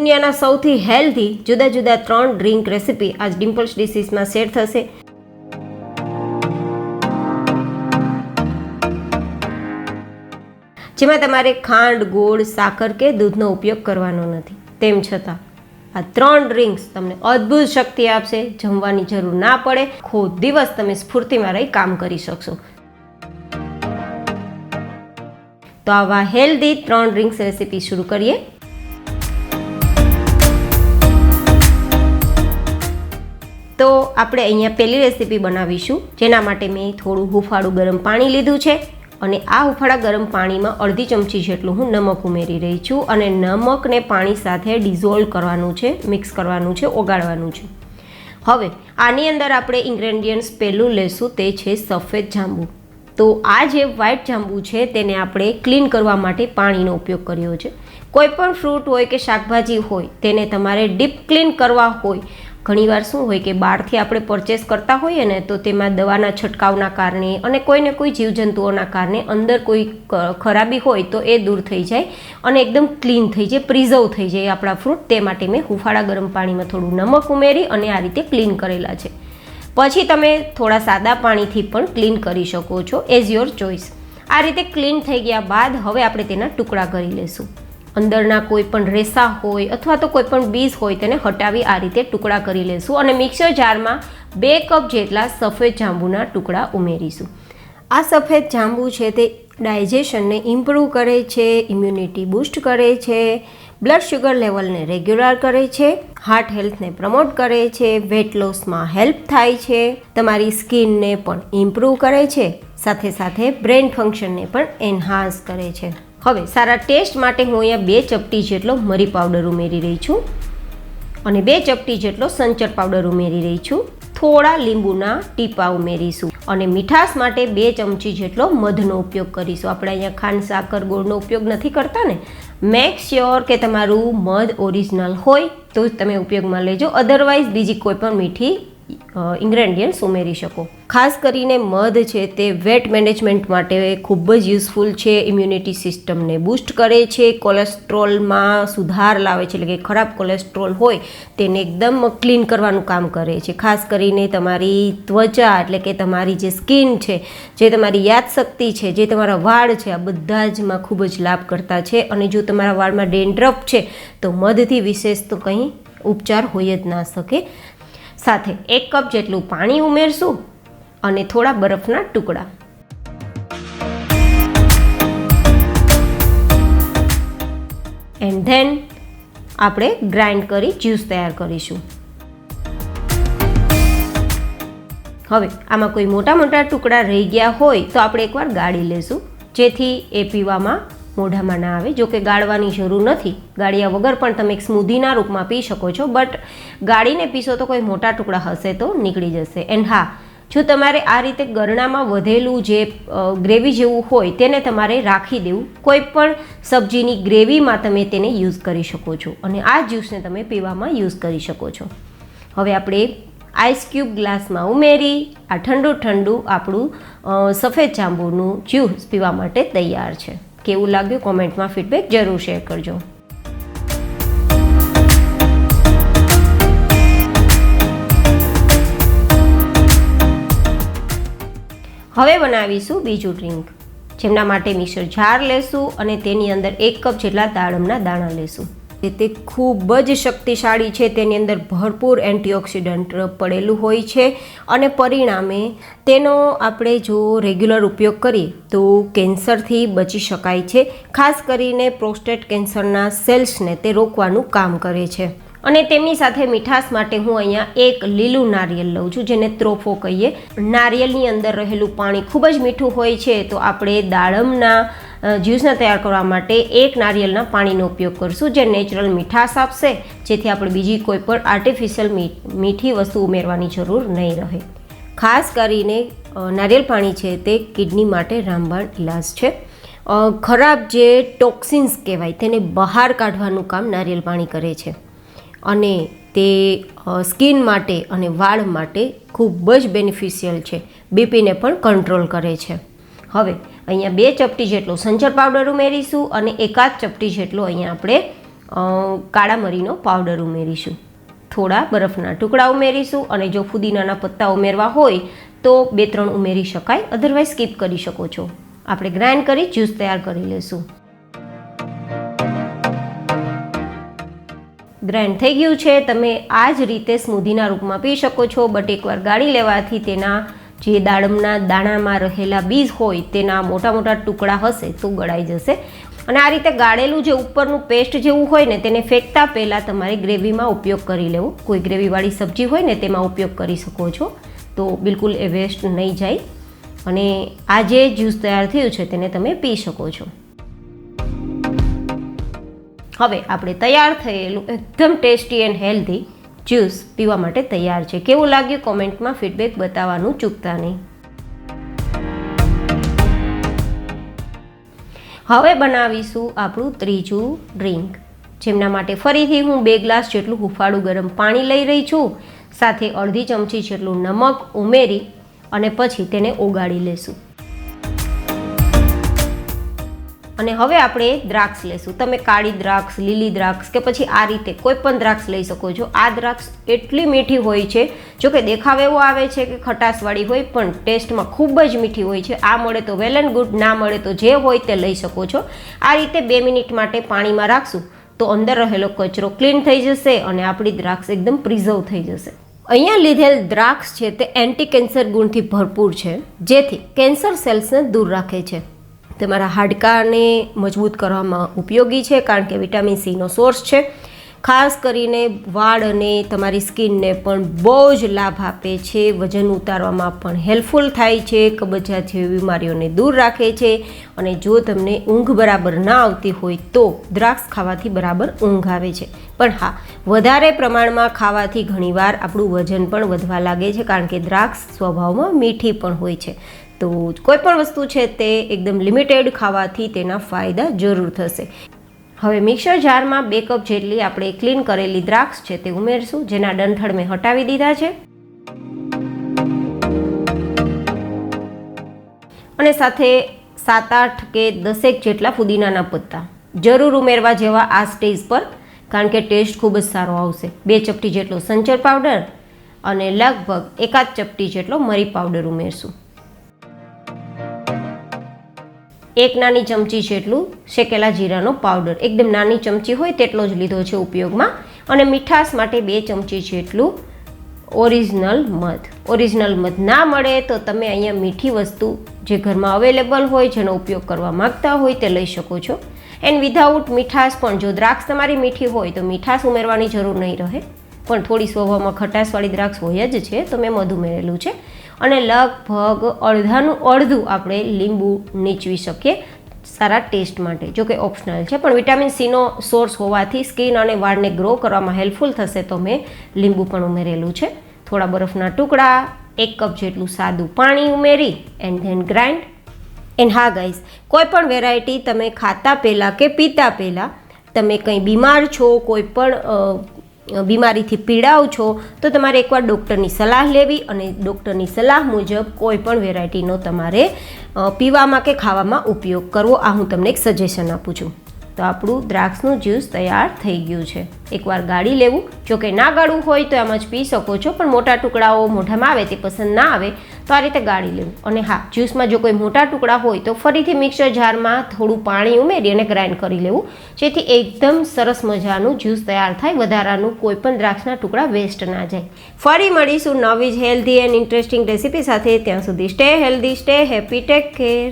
દુનિયાના સૌથી હેલ્ધી જુદા જુદા 3 ડ્રિંક રેસિપી આજ ડિમ્પલ્સ ડિશીસમાં શેર થશે. જેમાં તમારે ખાંડ, ગોળ, સાકર કે દૂધનો ઉપયોગ કરવાનો નથી. તેમ છતાં આ 3 ડ્રિંક્સ તમને અદ્ભુત શક્તિ આપશે. જમવાની જરૂર ના પડે. આખો દિવસ તમે સ્ફૂર્તિમાં રહી કામ કરી શકશો. તો આવા હેલ્ધી 3 ડ્રિંક્સ રેસિપી શરૂ કરીએ. તો આપણે અહીંયા પહેલી રેસીપી બનાવીશું, જેના માટે મેં થોડું હુંફાળું ગરમ પાણી લીધું છે અને આ હુંફાળા ગરમ પાણીમાં અડધી ચમચી જેટલું હું નમક ઉમેરી રહી છું અને નમકને પાણી સાથે ડિઝોલ્વ કરવાનું છે, મિક્સ કરવાનું છે, ઓગાળવાનું છે. હવે આની અંદર આપણે ઇન્ગ્રેડિયન્ટ્સ પહેલું લેશું, તે છે સફેદ જાંબુ. તો આ જે વ્હાઇટ જાંબુ છે તેને આપણે ક્લીન કરવા માટે પાણીનો ઉપયોગ કર્યો છે. કોઈ પણ ફ્રૂટ હોય કે શાકભાજી હોય તેને તમારે ડીપ ક્લીન કરવા હોય, ઘણીવાર શું હોય કે બહારથી આપણે પરચેસ કરતા હોઈએ ને તો તેમાં દવાના છંટકાવના કારણે અને કોઈને કોઈ જીવજંતુઓના કારણે અંદર કોઈ ખરાબી હોય તો એ દૂર થઈ જાય અને એકદમ ક્લીન થઈ જાય, પ્રિઝર્વ થઈ જાય આપણા ફ્રૂટ. તે માટે મેં હુંફાળા ગરમ પાણીમાં થોડું નમક ઉમેરી અને આ રીતે ક્લીન કરેલા છે. પછી તમે થોડા સાદા પાણીથી પણ ક્લીન કરી શકો છો, એઝ યોર ચોઇસ. આ રીતે ક્લીન થઈ ગયા બાદ હવે આપણે તેના ટુકડા કરી લઈશું. અંદરના કોઈ પણ રેસા હોય અથવા તો કોઈ પણ બીજ હોય તેને હટાવી આ રીતે ટુકડા કરી લઈશું અને મિક્સર જારમાં 2 કપ જેટલા સફેદ જાંબુના ટુકડા ઉમેરીશું. આ સફેદ જાંબુ છે તે ડાયજેશનને ઇમ્પ્રૂવ કરે છે, ઇમ્યુનિટી બૂસ્ટ કરે છે, બ્લડ શુગર લેવલને રેગ્યુલર કરે છે, હાર્ટ હેલ્થને પ્રમોટ કરે છે, વેટ લોસમાં હેલ્પ થાય છે, તમારી સ્કિનને પણ ઇમ્પ્રૂવ કરે છે, સાથે સાથે બ્રેઇન ફંક્શનને પણ એન્હાન્સ કરે છે. હવે સારા ટેસ્ટ માટે હું અહીંયા 2 ચપટી જેટલો મરી પાવડર ઉમેરી રહી છું અને 2 ચપટી જેટલો સંચર પાવડર ઉમેરી રહી છું. થોડા લીંબુના ટીપા ઉમેરીશું અને મીઠાશ માટે 2 ચમચી જેટલો મધનો ઉપયોગ કરીશું. આપણે અહીંયા ખાંડ, સાકર, ગોળનો ઉપયોગ નથી કરતા ને. મેક શ્યોર કે તમારું મધ ઓરિજિનલ હોય તો જ તમે ઉપયોગમાં લેજો, અધરવાઇઝ બીજી કોઈ પણ મીઠી ઇન્ગ્રેડિયન્ટ્સ ઉમેરી શકો. ખાસ કરીને મધ છે તે વેટ મેનેજમેન્ટ માટે ખૂબ જ યુઝફુલ છે, ઇમ્યુનિટી સિસ્ટમને બૂસ્ટ કરે છે, કોલેસ્ટ્રોલમાં સુધાર લાવે છે, એટલે કે ખરાબ કોલેસ્ટ્રોલ હોય તેને એકદમ ક્લીન કરવાનું કામ કરે છે. ખાસ કરીને તમારી ત્વચા એટલે કે તમારી જે સ્કિન છે, જે તમારી યાદશક્તિ છે, જે તમારા વાળ છે, આ બધા જમાં ખૂબ જ લાભ કરતા છે. અને જો તમારા વાળમાં ડેન્ડ્રફ છે તો મધથી વિશેષ તો કંઈ ઉપચાર હોય જ ના શકે. સાથે 1 કપ જેટલું પાણી ઉમેરશું અને થોડા બરફના ટુકડા. એન્ડ ધેન આપણે ગ્રાઇન્ડ કરી જ્યુસ તૈયાર કરીશું. હવે આમાં કોઈ મોટા મોટા ટુકડા રહી ગયા હોય તો આપણે એકવાર ગાળી લેશું, જેથી એ પીવામાં મોઢામાં ના આવે. જો કે ગાળવાની જરૂર નથી, ગાળ્યા વગર પણ તમે એક સ્મૂધીના રૂપમાં પી શકો છો, બટ ગાળીને પીશો તો કોઈ મોટા ટુકડા હશે તો નીકળી જશે. એન્ડ હા, જો તમારે આ રીતે ગરણામાં વધેલું જે ગ્રેવી જેવું હોય તેને તમારે રાખી દેવું. કોઈ પણ સબ્જીની ગ્રેવીમાં તમે તેને યુઝ કરી શકો છો અને આ જ્યુસને તમે પીવામાં યુઝ કરી શકો છો. હવે આપણે આઈસ ક્યુબ ગ્લાસમાં ઉમેરી આ ઠંડુ આપણું સફેદ જાંબુનું જ્યુસ પીવા માટે તૈયાર છે. કેવું લાગ્યું કોમેન્ટમાં ફીડબેક જરૂર શેર કરજો. હવે બનાવીશું બીજું ડ્રિંક, જેમના માટે મિક્સર જાર લેશું અને તેની અંદર 1 કપ જેટલા દાડમના દાણા લેશું. તે ખૂબ જ શક્તિશાળી છે, તેની અંદર ભરપૂર એન્ટીઓક્સિડન્ટ પડેલું હોય છે અને પરિણામે તેનો આપણે જો રેગ્યુલર ઉપયોગ કરીએ તો કેન્સરથી બચી શકાય છે. ખાસ કરીને પ્રોસ્ટેટ કેન્સરના સેલ્સને તે રોકવાનું કામ કરે છે. અને તેમની સાથે મીઠાશ માટે હું અહીંયા 1 લીલું નારિયેળ લઉં છું, જેને ત્રોફો કહીએ. નારિયેળની અંદર રહેલું પાણી ખૂબ જ મીઠું હોય છે, તો આપણે દાડમના જ્યુસને તૈયાર કરવા માટે 1 નારિયેળના પાણીનો ઉપયોગ કરીશું, જે નેચરલ મીઠાશ આપશે, જેથી આપણે બીજી કોઈ પણ આર્ટિફિશિયલ મીઠી વસ્તુ ઉમેરવાની જરૂર નહીં રહે. ખાસ કરીને નારિયેળ પાણી છે તે કિડની માટે રામબાણ ઇલાજ છે. ખરાબ જે ટોક્સિન્સ કહેવાય તેને બહાર કાઢવાનું કામ નારિયેળ પાણી કરે છે અને તે સ્કિન માટે અને વાળ માટે ખૂબ જ બેનિફિશિયલ છે. બીપીને પણ કંટ્રોલ કરે છે. હવે અહીંયા 2 ચપટી જેટલો સંચર પાવડર ઉમેરીશું અને 1 ચપટી જેટલો અહીંયા આપણે કાળા મરીનો પાવડર ઉમેરીશું, થોડા બરફના ટુકડા ઉમેરીશું, અને જો ફુદીનાના પત્તા ઉમેરવા હોય તો 2-3 ઉમેરી શકાય, અધરવાઇઝ સ્કીપ કરી શકો છો. આપણે ગ્રાઇન્ડ કરી જ્યુસ તૈયાર કરી લઈશું. ગ્રાઇન્ડ થઈ ગયું છે. તમે આ જ રીતે સ્મૂધીના રૂપમાં પી શકો છો, બટ એકવાર ગાળી લેવાથી તેના જે દાડમના દાણામાં રહેલા બીજ હોય તેના મોટા મોટા ટુકડા હશે તો ગળાઈ જશે. અને આ રીતે ગાળેલું જે ઉપરનું પેસ્ટ જેવું હોય ને તેને ફેંકતા પહેલાં તમારે ગ્રેવીમાં ઉપયોગ કરી લેવો. કોઈ ગ્રેવીવાળી સબ્જી હોય ને તેમાં ઉપયોગ કરી શકો છો, તો બિલકુલ એ વેસ્ટ નહીં જાય. અને આ જે જ્યુસ તૈયાર થયું છે તેને તમે પી શકો છો. હવે આપણે તૈયાર થયેલું એકદમ ટેસ્ટી એન્ડ હેલ્ધી જ્યુસ પીવા માટે તૈયાર છે. કેવું લાગ્યું કોમેન્ટમાં ફીડબેક બતાવવાનું ચૂકતા નહીં. હવે બનાવીશું આપણું ત્રીજું ડ્રિંક, જેમના માટે ફરીથી હું 2 ગ્લાસ જેટલું હુંફાળું ગરમ પાણી લઈ રહી છું. સાથે અડધી ચમચી જેટલું નમક ઉમેરી અને પછી તેને ઓગાળી લેશું. અને હવે આપણે દ્રાક્ષ લેશું. તમે કાળી દ્રાક્ષ, લીલી દ્રાક્ષ કે પછી આ રીતે કોઈ પણ દ્રાક્ષ લઈ શકો છો. આ દ્રાક્ષ એટલી મીઠી હોય છે, જો કે દેખાવ એવો આવે છે કે ખટાશવાળી હોય, પણ ટેસ્ટમાં ખૂબ જ મીઠી હોય છે. આ મળે તો વેલ એન્ડ ગુડ, ના મળે તો જે હોય તે લઈ શકો છો. આ રીતે 2 મિનિટ માટે પાણીમાં રાખશું તો અંદર રહેલો કચરો ક્લીન થઈ જશે અને આપણી દ્રાક્ષ એકદમ પ્રિઝર્વ થઈ જશે. અહીંયા લીધેલ દ્રાક્ષ છે તે એન્ટી કેન્સર ગુણથી ભરપૂર છે, જેથી કેન્સર સેલ્સને દૂર રાખે છે. તમારા હાડકાને મજબૂત કરવામાં ઉપયોગી છે, કારણ કે વિટામિન સીનો સોર્સ છે. ખાસ કરીને વાળ અને તમારી સ્કિનને પણ બહુ જ લાભ આપે છે. વજન ઉતારવામાં પણ હેલ્પફુલ થાય છે. કબજિયાત જેવી બીમારીઓને દૂર રાખે છે. અને જો તમને ઊંઘ બરાબર ના આવતી હોય તો દ્રાક્ષ ખાવાથી બરાબર ઊંઘ આવે છે. પણ હા, વધારે પ્રમાણમાં ખાવાથી ઘણીવાર આપણું વજન પણ વધવા લાગે છે, કારણ કે દ્રાક્ષ સ્વભાવમાં મીઠી પણ હોય છે. તો કોઈ પણ વસ્તુ છે તે એકદમ લિમિટેડ ખાવાથી તેના ફાયદા જરૂર થશે. હવે મિક્સર જારમાં 2 કપ જેટલી આપણે ક્લીન કરેલી દ્રાક્ષ છે તે ઉમેરશું, જેના ડંઠળ મેં હટાવી દીધા છે. અને સાથે 7-8 કે 10 જેટલા ફુદીનાના પત્તા જરૂર ઉમેરવા જેવા આ સ્ટેજ પર, કારણ કે ટેસ્ટ ખૂબ જ સારો આવશે. 2 ચપટી જેટલો સંચર પાવડર અને લગભગ 1 ચપટી જેટલો મરી પાવડર ઉમેરશું. 1 નાની ચમચી જેટલું શેકેલા જીરાનો પાવડર, એકદમ નાની ચમચી હોય તેટલો જ લીધો છે ઉપયોગમાં. અને મીઠાશ માટે 2 ચમચી જેટલું ઓરિજિનલ મધ. ઓરિજિનલ મધ ના મળે તો તમે અહીંયા મીઠી વસ્તુ જે ઘરમાં અવેલેબલ હોય, જેનો ઉપયોગ કરવા માગતા હોય તે લઈ શકો છો. એન્ડ વિધાઉટ મીઠાશ પણ, જો દ્રાક્ષ તમારી મીઠી હોય તો મીઠાશ ઉમેરવાની જરૂર નહીં રહે, પણ થોડી સ્વભાવમાં ખટાશવાળી દ્રાક્ષ હોય જ છે, તો મેં મધ ઉમેરેલું છે. અને લગભગ અડધાનું અડધું આપણે લીંબુ નીચવી શકીએ સારા ટેસ્ટ માટે, જો કે ઓપ્શનલ છે, પણ વિટામિન સીનો સોર્સ હોવાથી સ્કિન અને વાળને ગ્રો કરવામાં હેલ્પફુલ થશે, તો મેં લીંબુ પણ ઉમેરેલું છે. થોડા બરફના ટુકડા, 1 કપ જેટલું સાદું પાણી ઉમેરી એન્ડ ધેન ગ્રાઇન્ડ. એન્ડ હા ગાઈઝ, કોઈ પણ વેરાયટી તમે ખાતા પહેલાં કે પીતા પહેલાં તમે કંઈ બીમાર છો, કોઈ પણ બીમારીથી પીડાવ છો, તો તમારે એકવાર ડૉક્ટરની સલાહ લેવી અને ડૉક્ટરની સલાહ મુજબ કોઈ પણ વેરાયટીનો તમારે પીવામાં કે ખાવામાં ઉપયોગ કરવો. આ હું તમને એક સજેશન આપું છું. તો આપણું દ્રાક્ષનું જ્યુસ તૈયાર થઈ ગયું છે. એકવાર ગાળી લેવું, જો કે ના ગાળવું હોય તો એમ જ પી શકો છો, પણ મોટા ટુકડાઓ મોઢામાં આવે તે પસંદ ના આવે તો આ રીતે ગાળી લેવું. અને હા, જ્યુસમાં જો કોઈ મોટા ટુકડા હોય તો ફરીથી મિક્સર જારમાં થોડું પાણી ઉમેરી અને ગ્રાઇન્ડ કરી લેવું, જેથી એકદમ સરસ મજાનું જ્યુસ તૈયાર થાય. વધારાનું કોઈ પણ દ્રાક્ષના ટુકડા વેસ્ટ ના જાય. ફરી મળીશું નવી જ હેલ્ધી એન્ડ ઇન્ટરેસ્ટિંગ રેસીપી સાથે. ત્યાં સુધી stay healthy, stay happy, take care.